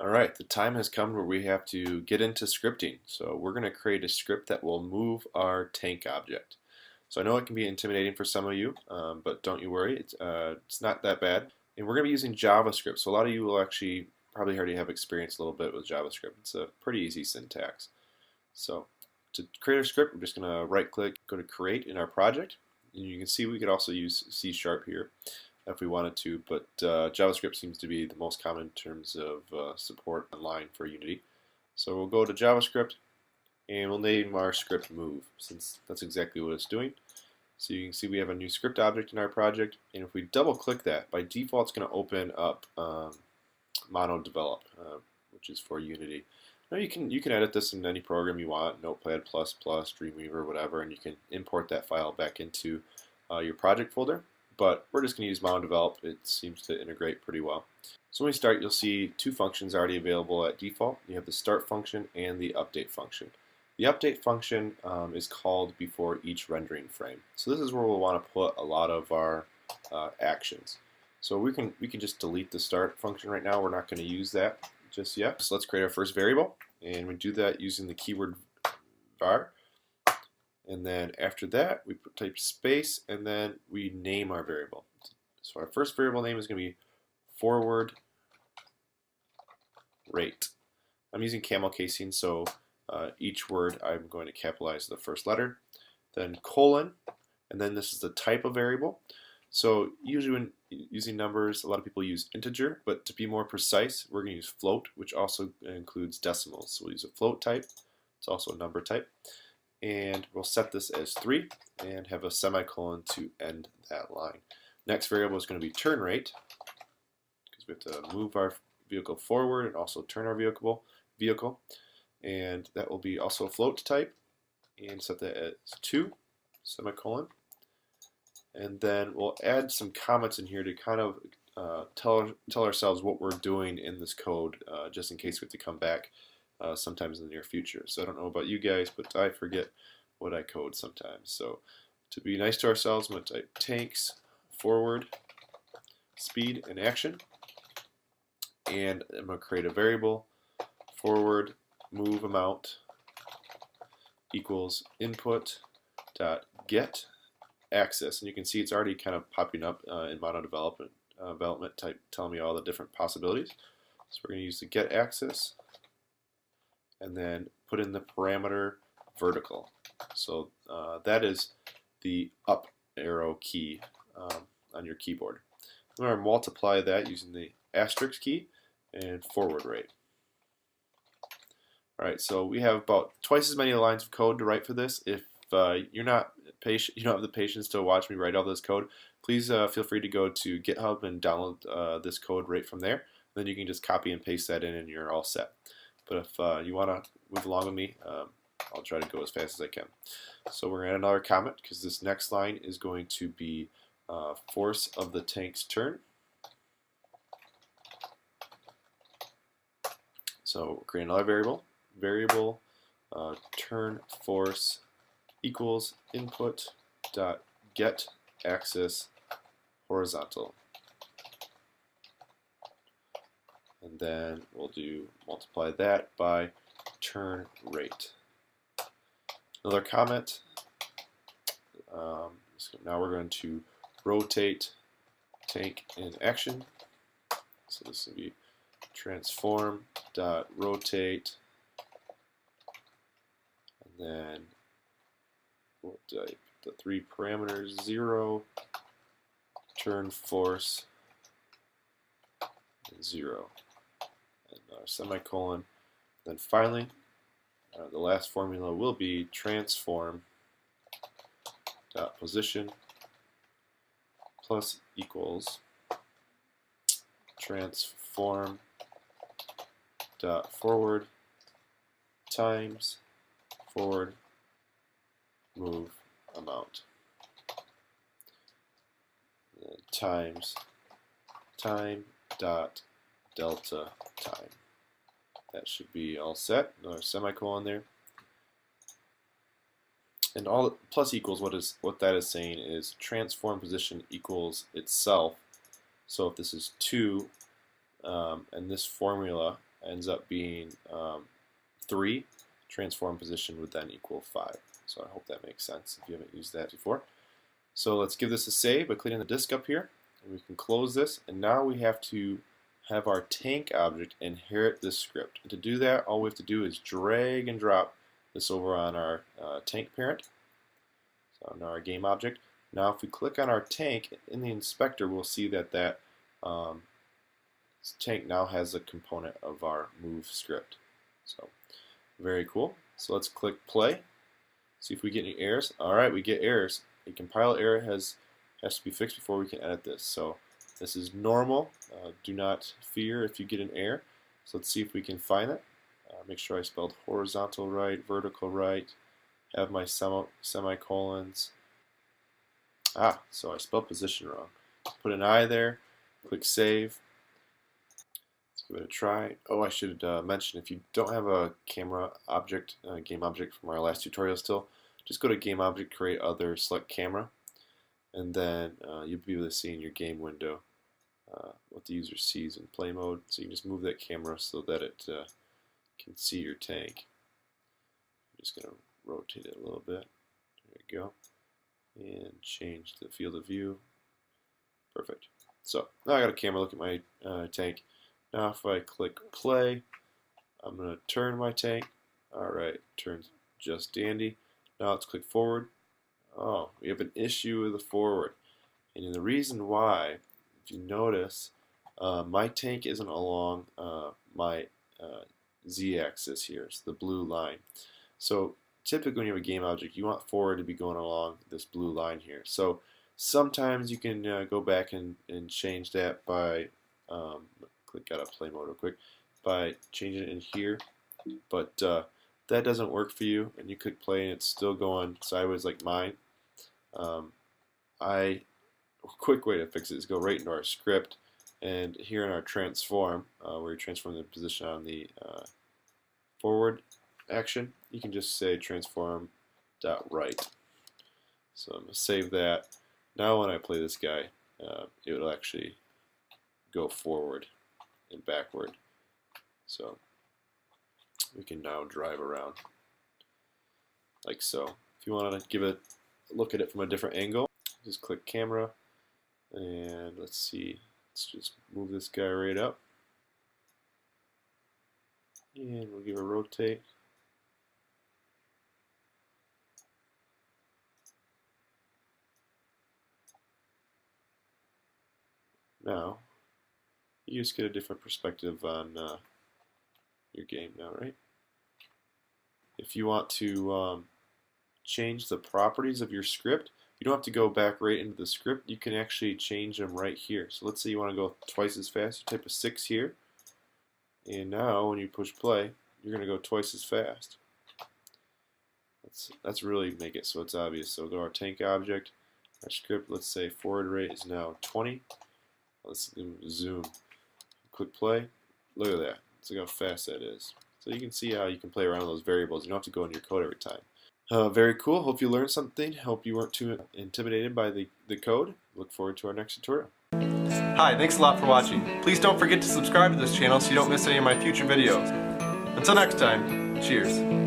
Alright, the time has come where we have to get into scripting. So we're going to create a script that will move our tank object. So I know it can be intimidating for some of you, but don't you worry, it's not that bad. And we're going to be using JavaScript. So a lot of you will actually probably already have experience a little bit with JavaScript. It's a pretty easy syntax. So to create our script, we're just going to right click, go to create in our project. And you can see we could also use C# here if we wanted to, but JavaScript seems to be the most common in terms of support online for Unity. So we'll go to JavaScript and we'll name our script move, since that's exactly what it's doing. So you can see we have a new script object in our project, and if we double click that, by default it's going to open up Mono Develop, which is for Unity. Now you can edit this in any program you want, Notepad++, Dreamweaver, whatever, and you can import that file back into your project folder. But we're just going to use Mono Develop. It seems to integrate pretty well. So when we start, you'll see two functions already available at default. You have the start function and the update function. The update function is called before each rendering frame. So this is where we'll want to put a lot of our actions. So we can just delete the start function right now. We're not going to use that just yet. So let's create our first variable, and we do that using the keyword var. And then after that, we type space, and then we name our variable. So our first variable name is going to be forward rate. I'm using camel casing, so each word I'm going to capitalize the first letter, then colon, and then this is the type of variable. So usually when using numbers, a lot of people use integer, but to be more precise, we're going to use float, which also includes decimals. So we'll use a float type. It's also a number type. And we'll set this as 3 and have a semicolon to end that line. Next variable is going to be turn rate, because we have to move our vehicle forward and also turn our vehicle, and that will be also a float type, and set that as 2 semicolon. And then we'll add some comments in here to kind of tell ourselves what we're doing in this code, just in case we have to come back sometimes in the near future. So I don't know about you guys, but I forget what I code sometimes. So to be nice to ourselves, I'm going to type tanks forward speed and action, and I'm going to create a variable forward move amount equals input dot get axis, and you can see it's already kind of popping up in Mono development type, telling me all the different possibilities. So we're going to use the get axis and then put in the parameter vertical. So that is the up arrow key on your keyboard. I'm going to multiply that using the asterisk key and forward rate. Alright, so we have about twice as many lines of code to write for this. If you're not patient, you don't have the patience to watch me write all this code, please feel free to go to GitHub and download this code right from there. Then you can just copy and paste that in and you're all set. But if you want to move along with me, I'll try to go as fast as I can. So we're going to add another comment, because this next line is going to be force of the tank's turn. So we'll create another variable turn force equals input dot get axis horizontal. And then we'll multiply that by turn rate. Another comment. So now we're going to rotate tank in action. So this will be transform dot rotate, and then we'll type the 3 parameters: 0, turn force, and 0. Semicolon. Then finally, the last formula will be transform dot position plus equals transform dot forward times forward move amount times time dot delta time. That should be all set. Another semicolon there. And all plus equals, what that is saying is transform position equals itself. So if this is 2 and this formula ends up being 3, transform position would then equal 5. So I hope that makes sense if you haven't used that before. So let's give this a save by clicking the disk up here, and we can close this. And now we have to have our tank object inherit this script. And to do that, all we have to do is drag and drop this over on our tank parent, so on our game object. Now if we click on our tank in the inspector, we'll see that tank now has a component of our move script. So very cool. So let's click play. See if we get any errors. Alright, we get errors. A compile error has to be fixed before we can edit this. So this is normal. Do not fear if you get an error. So let's see if we can find it. Make sure I spelled horizontal right, vertical right, have my semicolons. So I spelled position wrong. Put an I there, click save. Let's give it a try. Oh, I should mention, if you don't have a camera object, game object from our last tutorial still, just go to game object, create other, select camera, and then you'll be able to see in your game window what the user sees in play mode. So you can just move that camera so that it can see your tank. I'm just going to rotate it a little bit. There we go. And change the field of view. Perfect. So now I got a camera look at my tank. Now if I click play, I'm going to turn my tank. Alright, turns just dandy. Now let's click forward. Oh, we have an issue with the forward. And the reason why, if you notice, my tank isn't along my z-axis here. It's the blue line. So typically when you have a game object, you want forward to be going along this blue line here. So sometimes you can go back and change that by, click out of play mode real quick, by changing it in here. But that doesn't work for you, and you click play and it's still going sideways like mine. A quick way to fix it is go right into our script, and here in our transform, where you transform the position on the forward action, you can just say transform.right. So I'm going to save that. Now when I play this guy, it will actually go forward and backward. So we can now drive around like so. If you want to give it a look at it from a different angle, just click camera, and let's see, let's just move this guy right up, and we'll give it a rotate. Now you just get a different perspective on your game now, right? If you want to change the properties of your script, you don't have to go back right into the script. You can actually change them right here. So let's say you want to go twice as fast. You type a 6 here, and now when you push play, you're going to go twice as fast. That's really make it so it's obvious. So go to our tank object, our script. Let's say forward rate is now 20. Let's zoom. Click play. Look at that. Look how fast that is. So you can see how you can play around with those variables. You don't have to go into your code every time. Very cool. Hope you learned something. Hope you weren't too intimidated by the code. Look forward to our next tutorial. Hi, thanks a lot for watching. Please don't forget to subscribe to this channel so you don't miss any of my future videos. Until next time, cheers.